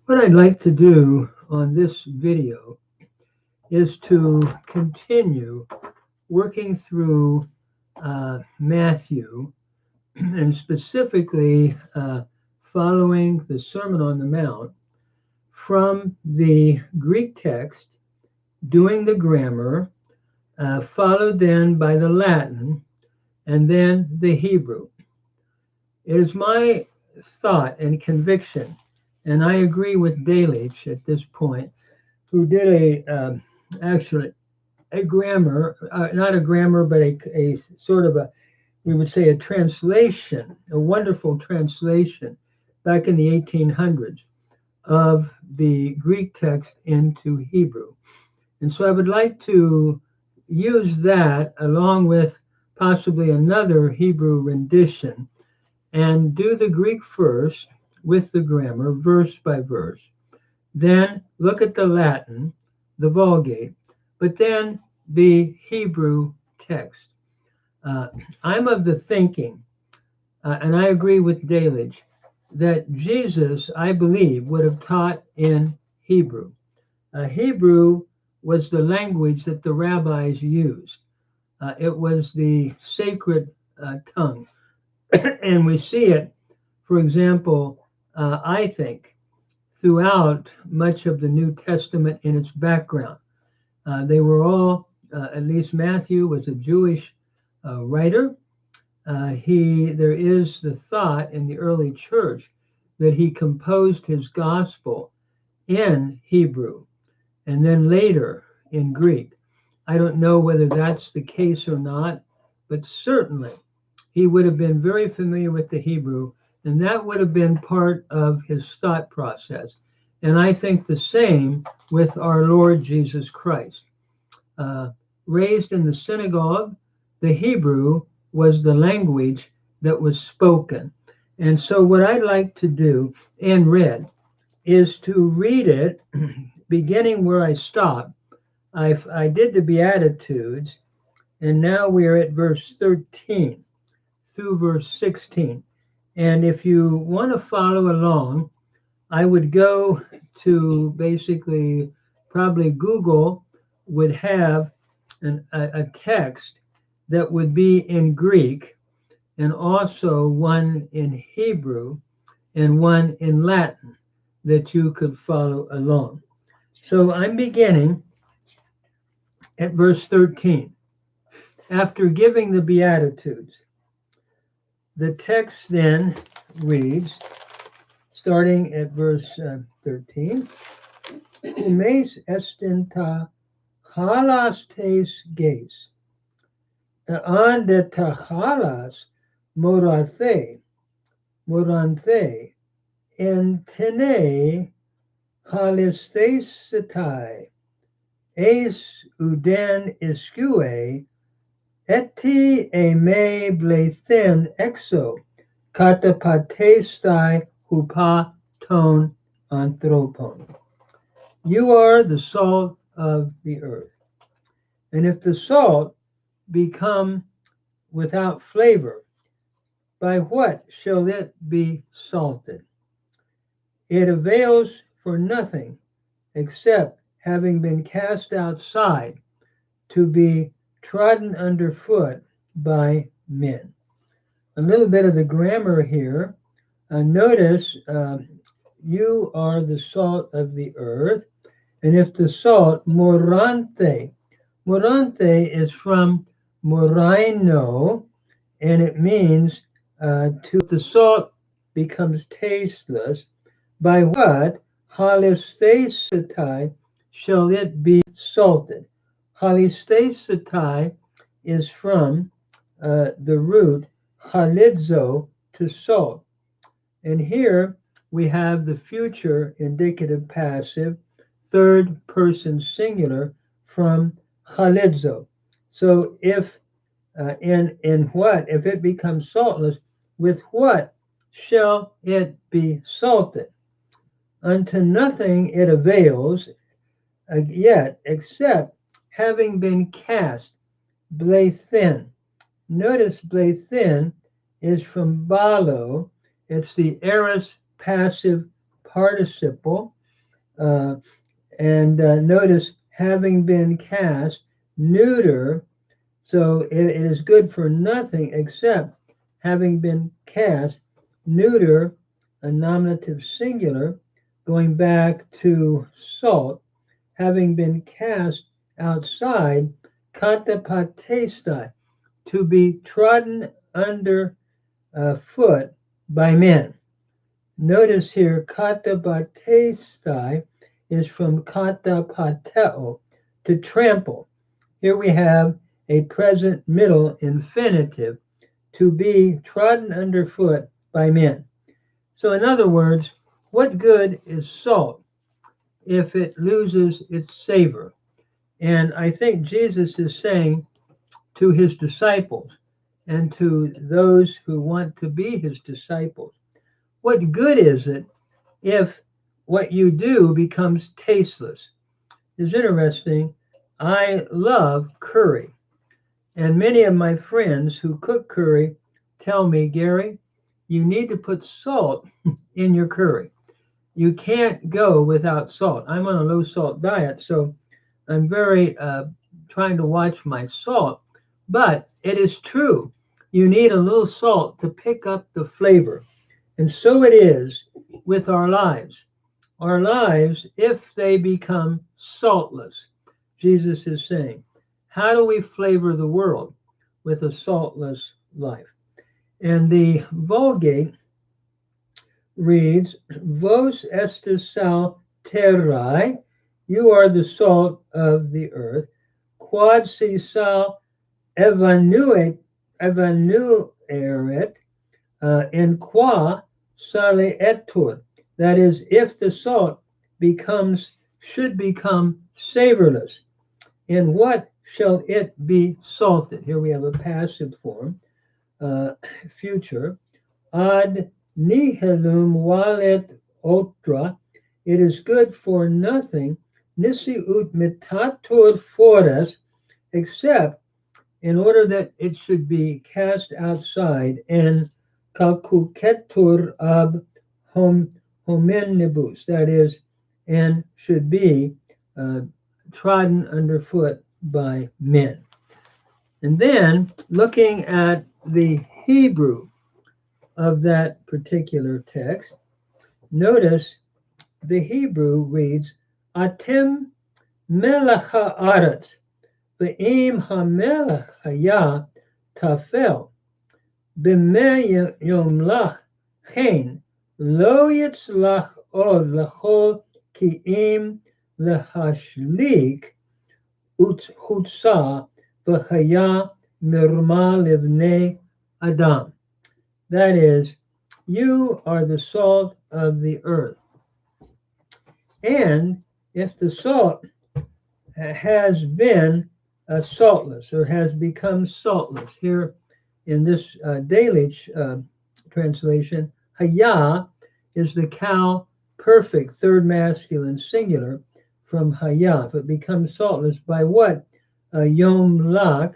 What I'd like to do on this video is to continue working through Matthew and specifically following the Sermon on the Mount from the Greek text, doing the grammar, followed then by the Latin, and then the Hebrew. It is my thought and conviction, and I agree with Delitzsch at this point, who did actually a grammar, not a grammar, but a sort of a, we would say a translation, a wonderful translation back in the 1800s of the Greek text into Hebrew. And so I would like to use that along with possibly another Hebrew rendition and do the Greek first with the grammar, verse by verse. Then look at the Latin, the Vulgate, but then the Hebrew text. I'm of the thinking, and I agree with Delitzsch, that Jesus, I believe, would have taught in Hebrew. Hebrew was the language that the rabbis used. It was the sacred tongue. And we see it, for example, I think, throughout much of the New Testament in its background. They were all, at least Matthew was a Jewish writer. There is the thought in the early church that he composed his gospel in Hebrew and then later in Greek. I don't know whether that's the case or not, but certainly he would have been very familiar with the Hebrew, and that would have been part of his thought process. And I think the same with our Lord Jesus Christ. Raised in the synagogue, the Hebrew was the language that was spoken. And so what I'd like to do and read is to read it beginning where I stopped. I did the Beatitudes, and now we are at verse 13 through verse 16. And if you want to follow along, I would go to basically probably Google would have a text that would be in Greek and also one in Hebrew and one in Latin that you could follow along. So I'm beginning at verse 13. After giving the Beatitudes, the text then reads, starting at verse 13, Umes estenta halas tes gays, an de tahalas moranthe, en tene halistes setai, es uden iscue, eti e me blethen exo, katapatestai hupa ton anthropon. You are the salt of the earth. And if the salt become without flavor, by what shall it be salted? It avails for nothing except having been cast outside to be trodden underfoot by men. A little bit of the grammar here. Notice you are the salt of the earth. And if the salt, moranthe is from moraino, and it means the salt becomes tasteless. By what halistesetai shall it be salted? Halistesetai is from the root halidzo, to salt. And here we have the future indicative passive, third person singular from halidzo. So if in what, if it becomes saltless, with what shall it be salted? Unto nothing it avails yet, except having been cast, blethen. Notice blethen is from balo. It's the aorist passive participle. Uh, and notice, having been cast, neuter. So it is good for nothing except having been cast, neuter, a nominative singular, going back to salt, having been cast outside, katapatestai, to be trodden under foot by men. Notice here, katapatestai is from katapateo, to trample. Here we have a present middle infinitive, to be trodden underfoot by men. So, in other words, what good is salt if it loses its savor? And I think Jesus is saying to his disciples and to those who want to be his disciples, what good is it if what you do becomes tasteless? It's interesting. I love curry. And many of my friends who cook curry tell me, Gary, you need to put salt in your curry. You can't go without salt. I'm on a low salt diet, so I'm very trying to watch my salt. But it is true. You need a little salt to pick up the flavor. And so it is with our lives. Our lives, if they become saltless, Jesus is saying, how do we flavor the world with a saltless life? And the Vulgate reads, Vos estis sal terrae, you are the salt of the earth, quod si sal evanueret, in qua saleetur. That is, if the salt should become savorless, in what shall it be salted? Here we have a passive form, future. Ad nihilum valet otra. It is good for nothing. Nisi ut mitatur foras, except in order that it should be cast outside, and calcucetur ab hominibus, that is, and should be trodden underfoot by men. And then looking at the Hebrew of that particular text, notice the Hebrew reads, Atem melech haaretz, ve'im hamelech haya tafel, b'meh yomlach chen, lo yitzlach od lachol ki im lehashlik hutsa v'haya mirma livnei adam. That is, you are the salt of the earth. And if the salt has been saltless or has become saltless, here in this Delitzsch translation, haya is the cow perfect third masculine singular from haya. If it becomes saltless, by what? Yom lach,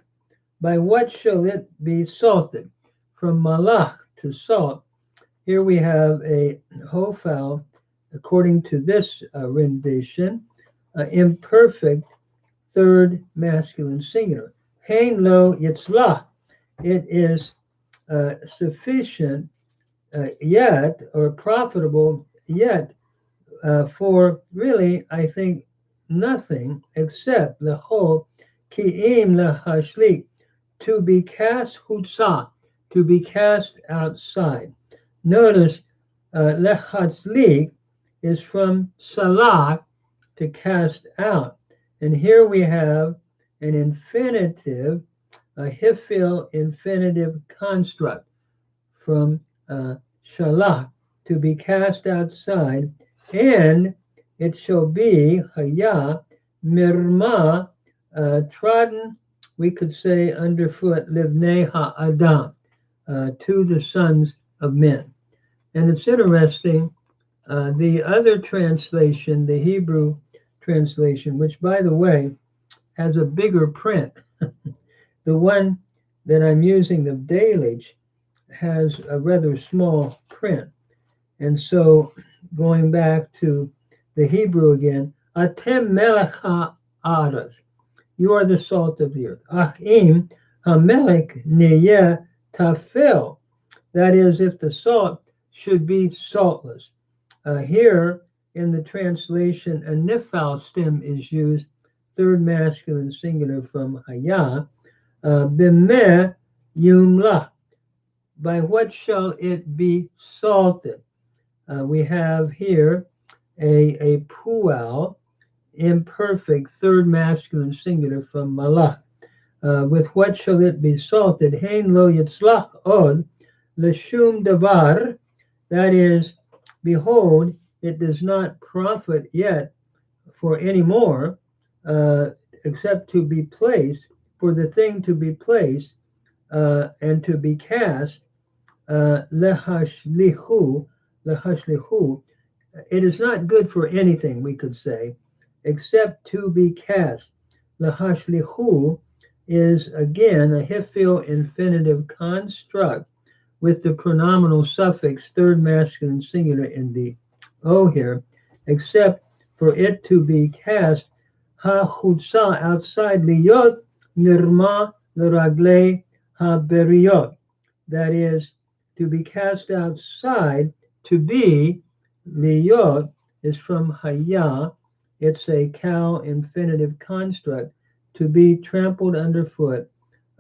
by what shall it be salted? From malach, to salt. Here we have a hofal, according to this rendition, imperfect third masculine singular. Hein lo yitzlach. It is sufficient yet, or profitable yet, for really, I think, nothing except the whole ki'im lehashlik, to be cast hutsa, to be cast outside. Notice lechatzlik is from salak, to cast out. And here we have an infinitive, a hifil infinitive construct from shalach, to be cast outside, and it shall be haya mirma, trodden, we could say underfoot, livnei ha'adam, to the sons of men. And it's interesting, the other translation, the Hebrew translation, which, by the way, has a bigger print. The one that I'm using, the Delitzsch, has a rather small print. And so going back to the Hebrew again, Atem melech ha'aretz. You are the salt of the earth. Achim hamelech neyeh tafel. That is, if the salt should be saltless. Here in the translation, a nifal stem is used, third masculine singular from haya. Bimeh yumlah. By what shall it be salted? We have here a pual, imperfect, third masculine singular from malach. With what shall it be salted? Hein lo yitzlach od l'shum davar. That is, behold, it does not profit yet for any more, except to be placed, for the thing to be placed and to be cast, lehashlihu, lehashlihu. It is not good for anything, we could say, except to be cast. Lehashlihu is again a hifil infinitive construct with the pronominal suffix third masculine singular in the O here, except for it to be cast ha-chutza, outside, liyot nirma l'raglei ha-beriyot. That is, to be cast outside, to be, liyot is from haya, it's a cow infinitive construct, to be trampled underfoot,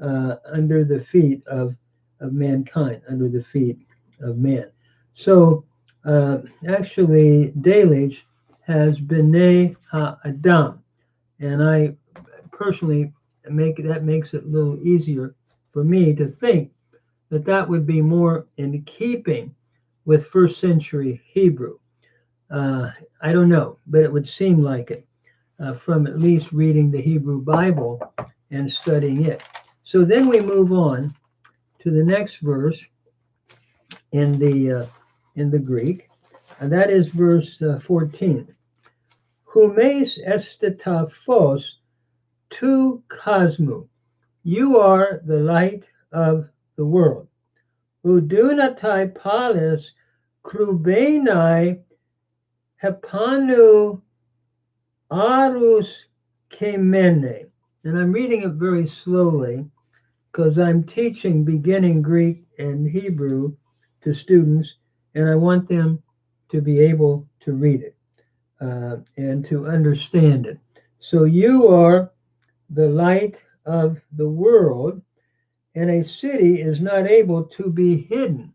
under the feet of mankind, under the feet of man. So actually, Delitzsch has B'nai Ha'adam, and I personally makes it a little easier for me to think that that would be more in keeping with first century Hebrew. I don't know, but it would seem like it from at least reading the Hebrew Bible and studying it. So then we move on to the next verse in the Greek, and that is verse 14. Humes estetafos tu cosmu. You are the light of the world. Udunatai palis krubenai hepanu arus kemene. And I'm reading it very slowly because I'm teaching beginning Greek and Hebrew to students, and I want them to be able to read it and to understand it. So you are the light of the world, and a city is not able to be hidden.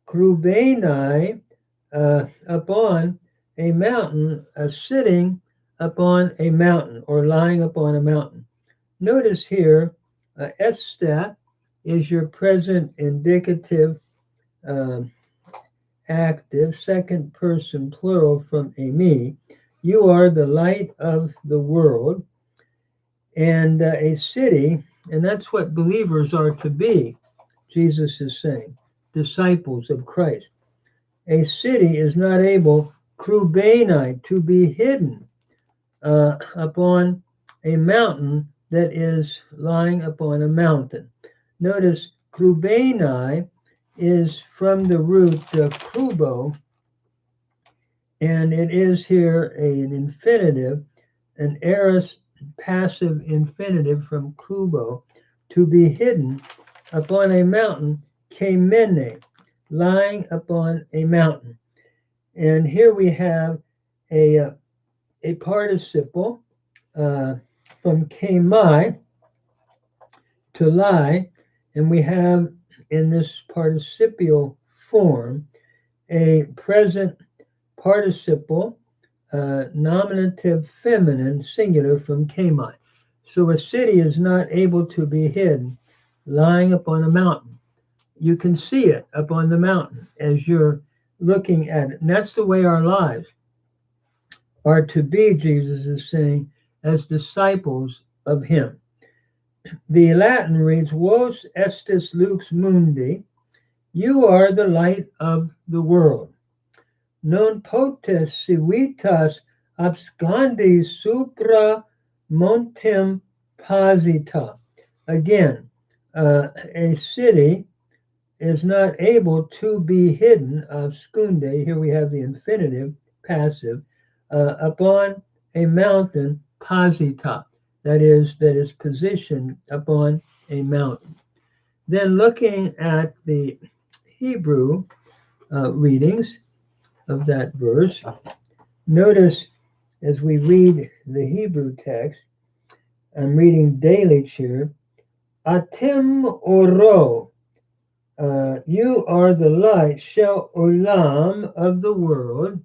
Krubenai, upon a mountain, sitting upon a mountain or lying upon a mountain. Notice here, estet is your present indicative active, second person plural from eimi. You are the light of the world, and a city, and that's what believers are to be, Jesus is saying, disciples of Christ. A city is not able, krubenai, to be hidden upon a mountain that is lying upon a mountain. Notice krubenai is from the root krubo, and it is here an infinitive, an aorist passive infinitive from krubo, to be hidden upon a mountain, kemene, lying upon a mountain. And here we have a participle from kemai, to lie, and we have in this participial form a present participle, nominative feminine singular from kemai. So a city is not able to be hidden lying upon a mountain. You can see it up on the mountain as you're looking at it. And that's the way our lives are to be, Jesus is saying, as disciples of him. The Latin reads, Vos estis lux mundi, you are the light of the world. Non potes civitas abscondi supra montem posita. Again, a city is not able to be hidden, absconde, here we have the infinitive, passive, upon a mountain, pasita, that is positioned upon a mountain. Then looking at the Hebrew readings of that verse, notice as we read the Hebrew text, I'm reading Delitzsch here, Atem oro, you are the light, shel olam, of the world,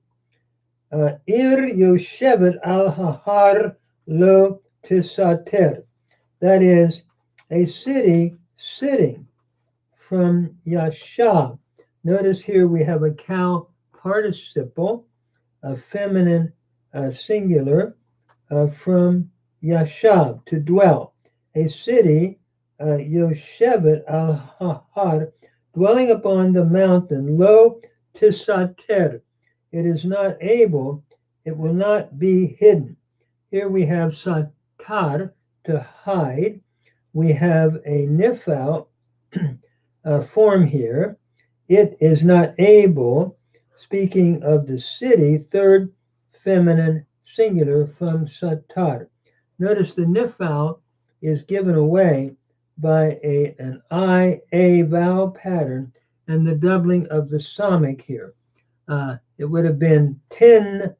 ir yoshevet al hahar lo tisater, that is, a city sitting from yashab. Notice here we have a cow participle, a feminine singular, from yashab, to dwell. A city, yoshevet al hahar, dwelling upon the mountain, lo tisater. It is not able, it will not be hidden. Here we have satar, to hide. We have a nifal form here. It is not able, speaking of the city, third feminine singular from satar. Notice the nifal is given away by an I-A vowel pattern and the doubling of the samic here. It would have been tin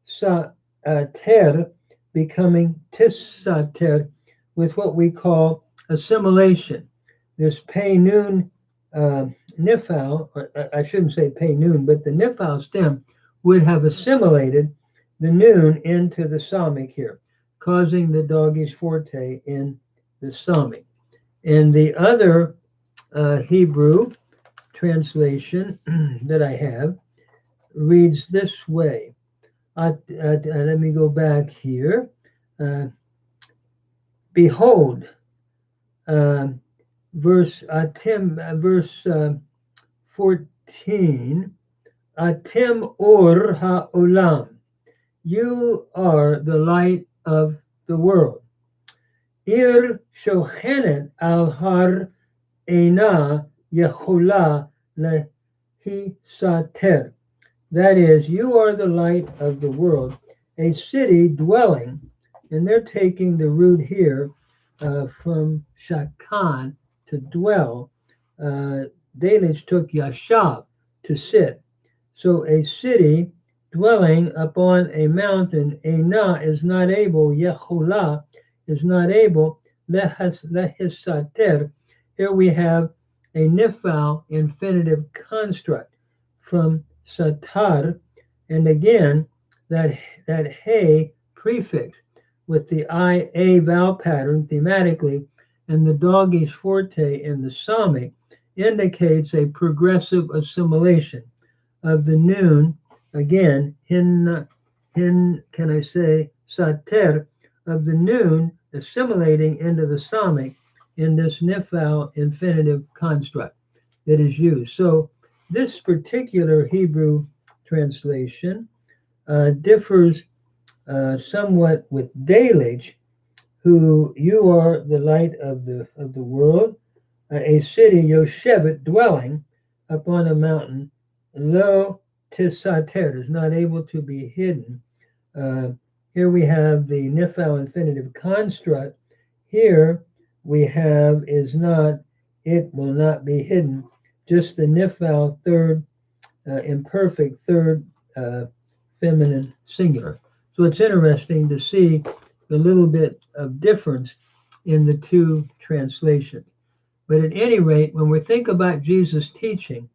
sa ter, becoming tissater, with what we call assimilation. This pay noon nifal, or I shouldn't say pay noon, but the nifal stem would have assimilated the noon into the samic here, causing the doggish forte in the samic. And the other Hebrew translation that I have reads this way. Let me go back here. Behold, verse 14. Atem or ha'olam. You are the light of the world. Ir shochenet al har eina yechola lehisater. That is, you are the light of the world, a city dwelling, and they're taking the root here from shakan, to dwell. Delitzsch took yashab, to sit. So a city dwelling upon a mountain, Eina is not able, Yechola is not able, lehisater. Here we have a nifal infinitive construct from satar, and again that hey prefix with the I-A vowel pattern thematically and the doggish forte in the samic indicates a progressive assimilation of the noon, again, can I say, sater, of the noon assimilating into the samic in this nifal infinitive construct that is used. So this particular Hebrew translation differs somewhat with Delitzsch, who you are the light of the world, a city, Yoshevet, dwelling upon a mountain, lo tisater, is not able to be hidden. Here we have the nifal infinitive construct. Here we have is not, it will not be hidden, just the nifal third imperfect third feminine singular. So it's interesting to see the little bit of difference in the two translations. But at any rate, when we think about Jesus' teaching,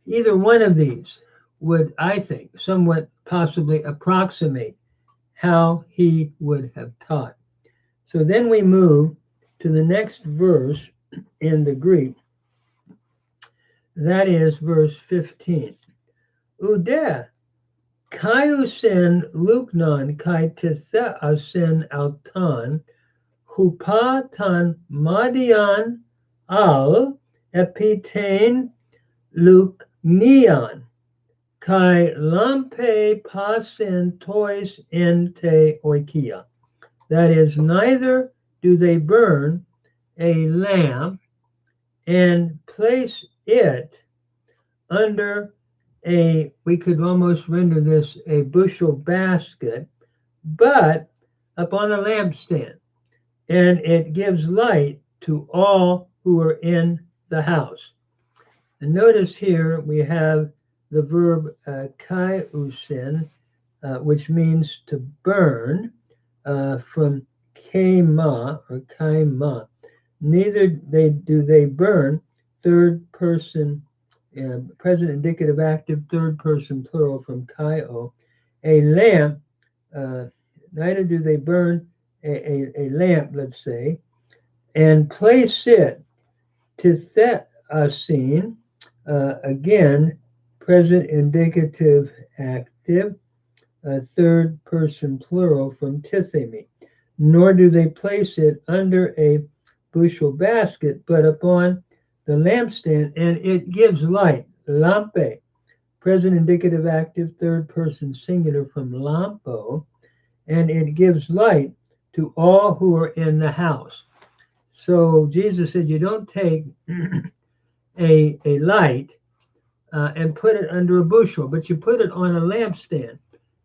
either one of these would, I think, somewhat possibly approximate how he would have taught. So then we move to the next verse in the Greek. That is verse 15. Ude kaiusen luknon kai tithaasen altan hupatan madian al epitain luknian kai lampe pasen tois ente oikia. That is, neither do they burn a lamp and place it under we could almost render this a bushel basket, but upon a lampstand, and it gives light to all who are in the house. And notice here we have the verb kaiusin, which means to burn, from kema or kaima. Neither do they burn, third person, present indicative active, third person plural from kaio, a lamp. Uh, Neither do they burn a lamp, let's say, and place it to theasin, again, present indicative active, third person plural from tithemi. Nor do they place it under a bushel basket, but upon the lampstand, and it gives light. Lampe, present indicative active, third person singular from lampo, and it gives light to all who are in the house. So Jesus said, you don't take a light and put it under a bushel, but you put it on a lampstand,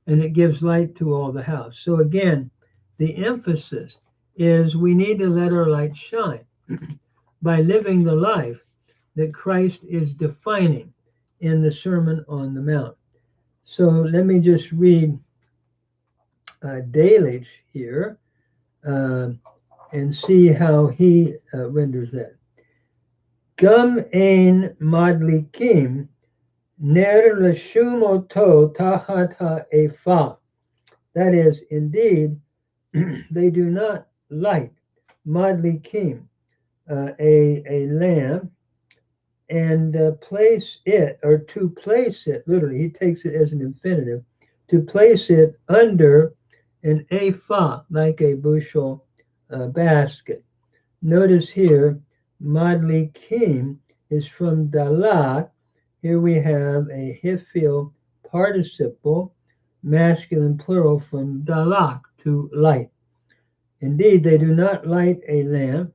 and it gives light to all the house. So again, the emphasis is we need to let our light shine by living the life that Christ is defining in the Sermon on the Mount. So let me just read Delitzsch here and see how he renders that. Gam ein madlikim ner leshum oto tachat ha'efa. That is, indeed, they do not light madlikim, a lamp, and place it, or to place it, literally, he takes it as an infinitive, to place it under an ephah, like a bushel basket. Notice here, madlikim is from dalak. Here we have a hifil participle, masculine plural from dalak, to light. Indeed, they do not light a lamp,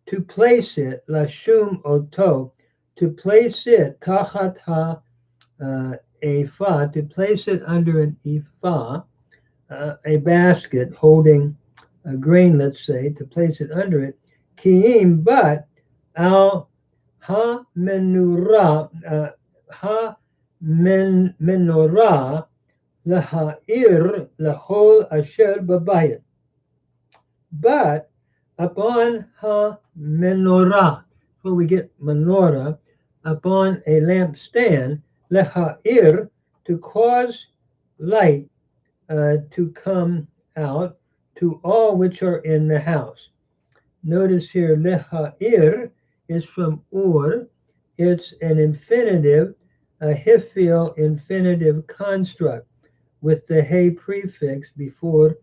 to place it, lashum oto, to place it, tachat ha ephah, to place it under an ephah, a basket holding a grain, let's say, to place it under it, kiim, but al ha menurah, menorah laha'ir lahol asher babayit. But upon ha menorah, where we get menorah, upon a lampstand, leha'ir, to cause light to come out to all which are in the house. Notice here, leha'ir is from ur. It's an infinitive, a hifil infinitive construct with the he prefix before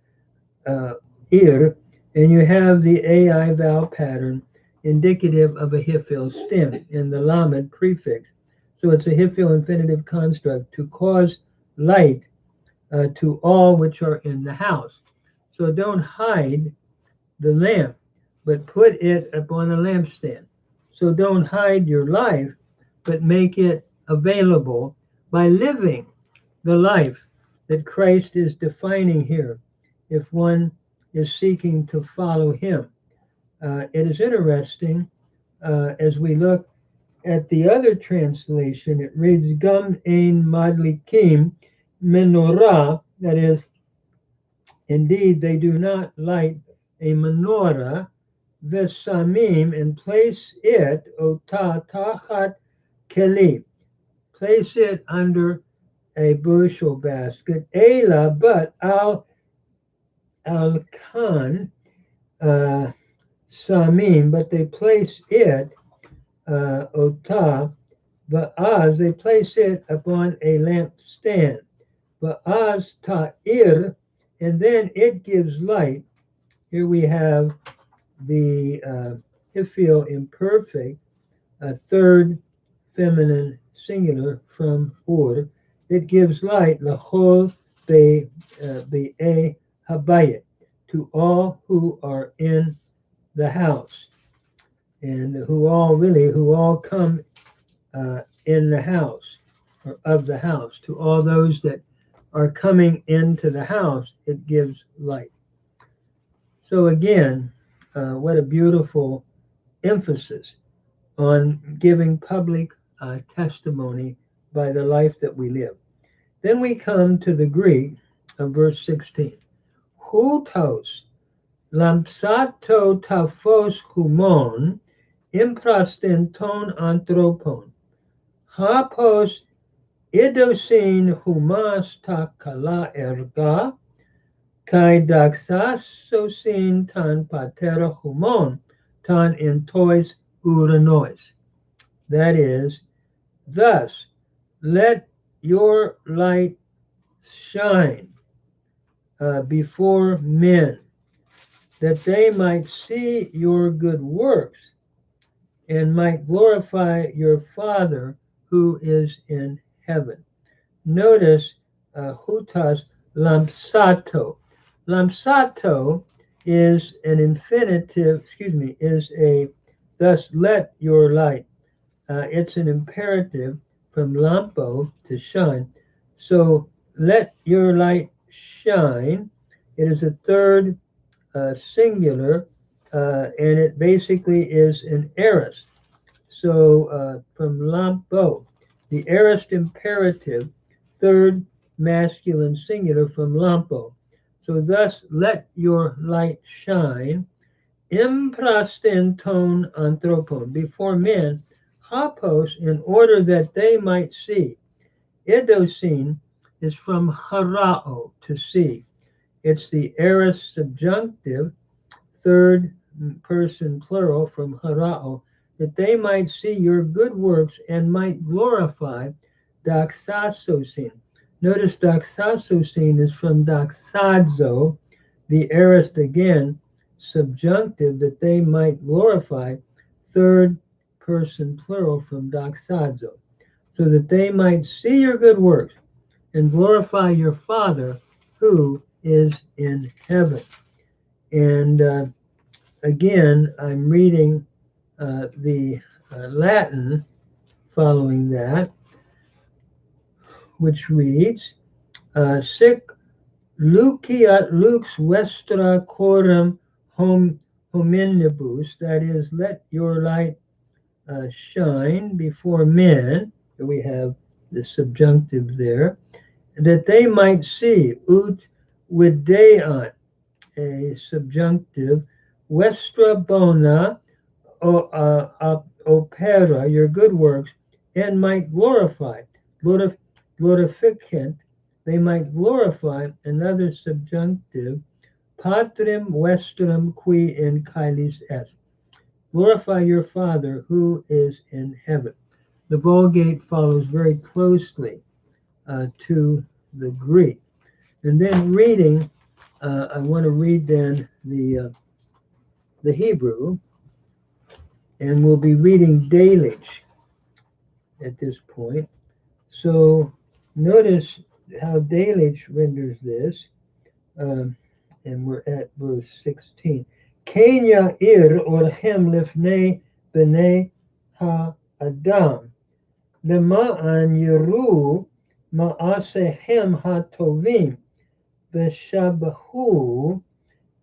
ir, and you have the ai vowel pattern indicative of a hifil stem in the lamed prefix. So it's a hifil infinitive construct to cause light to all which are in the house. So don't hide the lamp, but put it upon a lampstand. So don't hide your life, but make it available by living the life that Christ is defining here, if one is seeking to follow him. It is interesting as we look at the other translation, it reads Gam ein madlikim menorah, that is, indeed, they do not light a menorah, vesamim, and place it, ota tachat keli, place it under a bushel basket, ela, but al khan samim, but they place it, ota, va'az, they place it upon a lampstand, va'az ta'ir, and then it gives light. Here we have the hifil imperfect, a third feminine singular from or. It gives light, lahol be'e habayit, to all who are in the house, and who all come in the house. or of the house. To all those that are coming into the house, it gives light. So again, what a beautiful emphasis on giving public testimony by the life that we live. Then we come to the Greek of verse 16. Hutos lampsato taphos humon imprastenton anthropon. Hapos idosin humas ta kala erga kai daxasosin tan patera humon tan entois uranois. That is, thus let your light shine before men, that they might see your good works and might glorify your Father who is in heaven. Notice hutas lampsato. Lampsato is an infinitive, is a thus let your light. It's an imperative from lampo, to shine. So let your light shine. It is a third singular, and it basically is an aorist. So from lampo, the aorist imperative, third masculine singular from lampo. So thus let your light shine, imprastenton anthropon, before men, hapos, in order that they might see. Idosin is from harao, to see. It's the aorist subjunctive, third person plural from harao, that they might see your good works and might glorify doxasosin. Notice doxasosin is from doxazo, the aorist again, subjunctive, that they might glorify, third person plural from doxazo, so that they might see your good works and glorify your Father who is in heaven. And again, I'm reading the Latin following that, which reads, Sic luciat lux vestra coram hominibus, that is, let your light shine before men. We have the subjunctive there, that they might see, ut videant, a subjunctive, vestra bona opera, your good works, and might glorify, glorificant, they might glorify, another subjunctive, patrem vestrum qui in caelis est, glorify your Father who is in heaven. The Vulgate follows very closely to the Greek. And then reading, I want to read then the Hebrew, and we'll be reading Delitzsch at this point. So notice how Delitzsch renders this, and we're at verse 16. Kenya ir orhem lifnei b'nei ha-adam, lema'an yiru ma'asehem ha-tovim, v'shabahu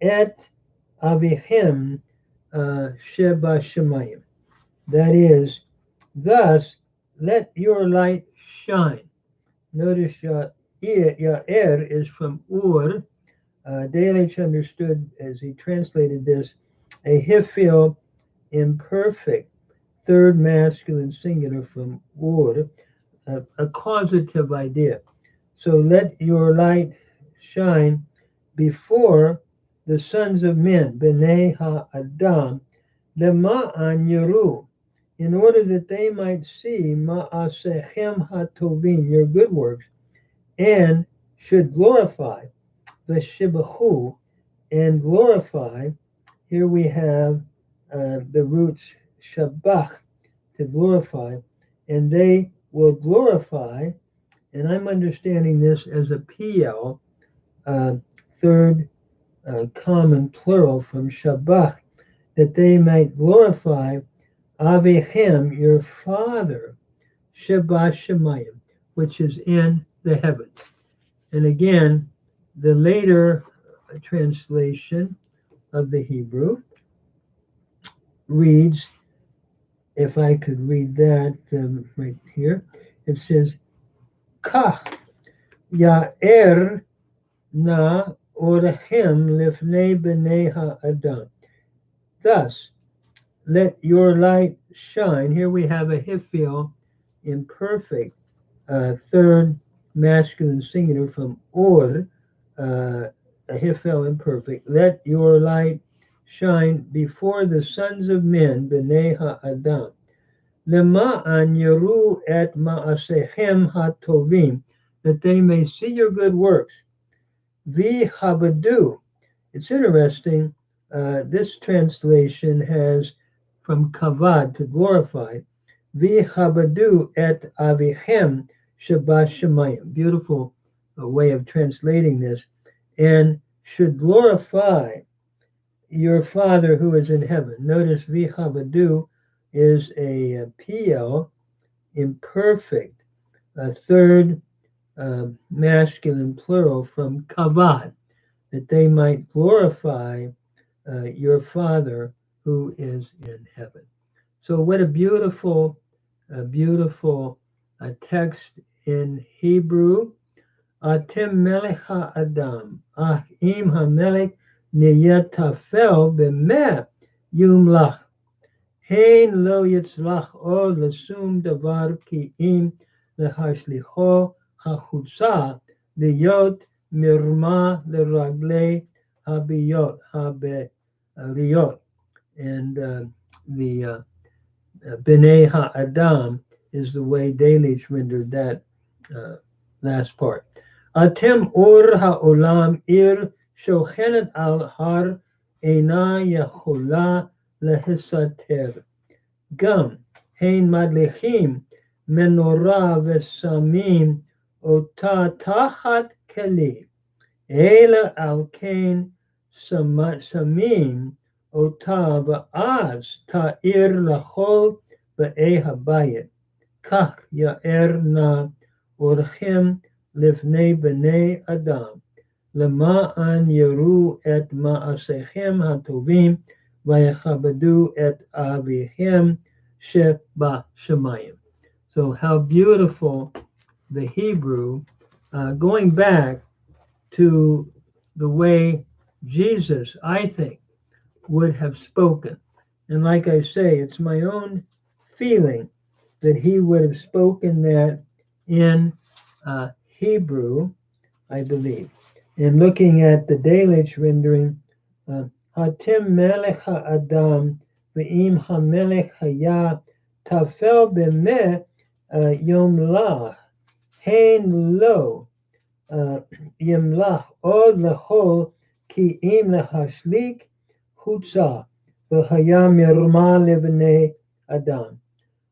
et avihem sheba shemayim. That is, thus let your light shine. Notice Ya'er is from Ur. Delitzsch understood, as he translated this, a Hiphil imperfect, third masculine singular from Ur, a causative idea. So let your light shine before the sons of men, B'nai Ha-Adam, Lema'an Yeru, in order that they might see Ma'asechem HaTovim, your good works, and should glorify the Shibahu, and glorify. Here we have the roots Shabach, to glorify, and they will glorify, and I'm understanding this as a PL, third common plural from Shabach, that they might glorify Avihem, your Father, Sheba Shemayim, which is in the heavens. And again, the later translation of the Hebrew reads, if I could read that right here, it says, Kach Ya'er na orachem lifnei b'nei ha'adam. Thus, let your light shine. Here we have a Hiphil imperfect, third masculine singular from or, a Hiphil imperfect. Let your light shine before the sons of men, b'nei ha'adam. Lema'an yeru et ma'asechem hatovim, that they may see your good works. V'habadu. It's interesting. This translation has from kavad, to glorify. V'habadu et avichem shabashamayim. Beautiful way of translating this. And should glorify your Father who is in heaven. Notice v'habadu is a PL imperfect, a third masculine plural from kavad, that they might glorify your Father who is in heaven. So what a beautiful text in Hebrew. Atem melech ha'adam, ach im ha'melech niyeh tafel b'meh yumlach. Hein lo yitzlach od lesum davar ki im lehashlicho hachutza liyot mirma leraglei habiyot haberiyot. And the B'nei Ha'adam is the way Delitzsch rendered that last part. Atem or ha'olam ir shochenet al har eina yachola lehisater. Gam hein madlichim menorah v'samim ota tachat keli. Ela al kain samim ota va'az ta'ir lachol ba'ei habayit. Kach ya'er na orchem lifnei b'nei adam. Lema'an yeru et ma'asechem hatovim v'yachabadu et avichem shebashamayim. So how beautiful the Hebrew, going back to the way Jesus, I think, would have spoken. And like I say, it's my own feeling that he would have spoken that in Hebrew, I believe. And looking at the Delitzsch rendering, Hatem melech ha'adam v'im ha'melech haya tafel b'meh yomlach hein lo yimlach od lechol ki im lehashlik chutza v'haya mirma lebnei adam.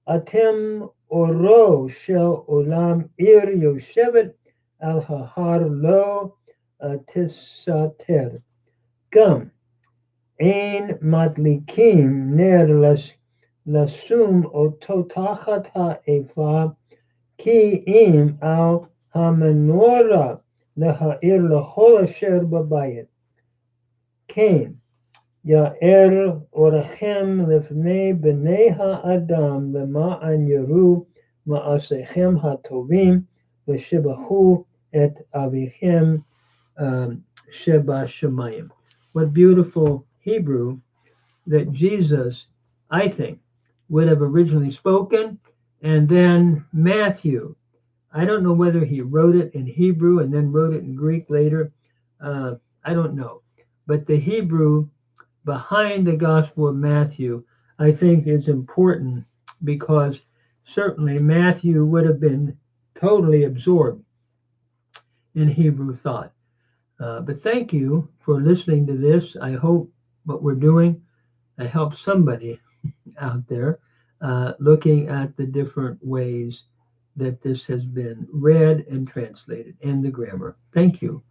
Atem oro shel olam ir yoshevet al hahar lo tisater. Gam ein madlikim ner lasum oto tachat ha'efa ki im al hamenorah leha'ir lechol asher babayit. Kain Ya'er orachem lifnei b'nei ha'adam lema'an yeru ma'asechem hatovim v'shebachu et avichem shebashamayim. What beautiful Hebrew that Jesus, I think, would have originally spoken. And then Matthew, I don't know whether he wrote it in Hebrew and then wrote it in Greek later. I don't know. But the Hebrew behind the Gospel of Matthew, I think, is important, because certainly Matthew would have been totally absorbed in Hebrew thought. But thank you for listening to this. I hope what we're doing helps somebody out there looking at the different ways that this has been read and translated, and the grammar. Thank you.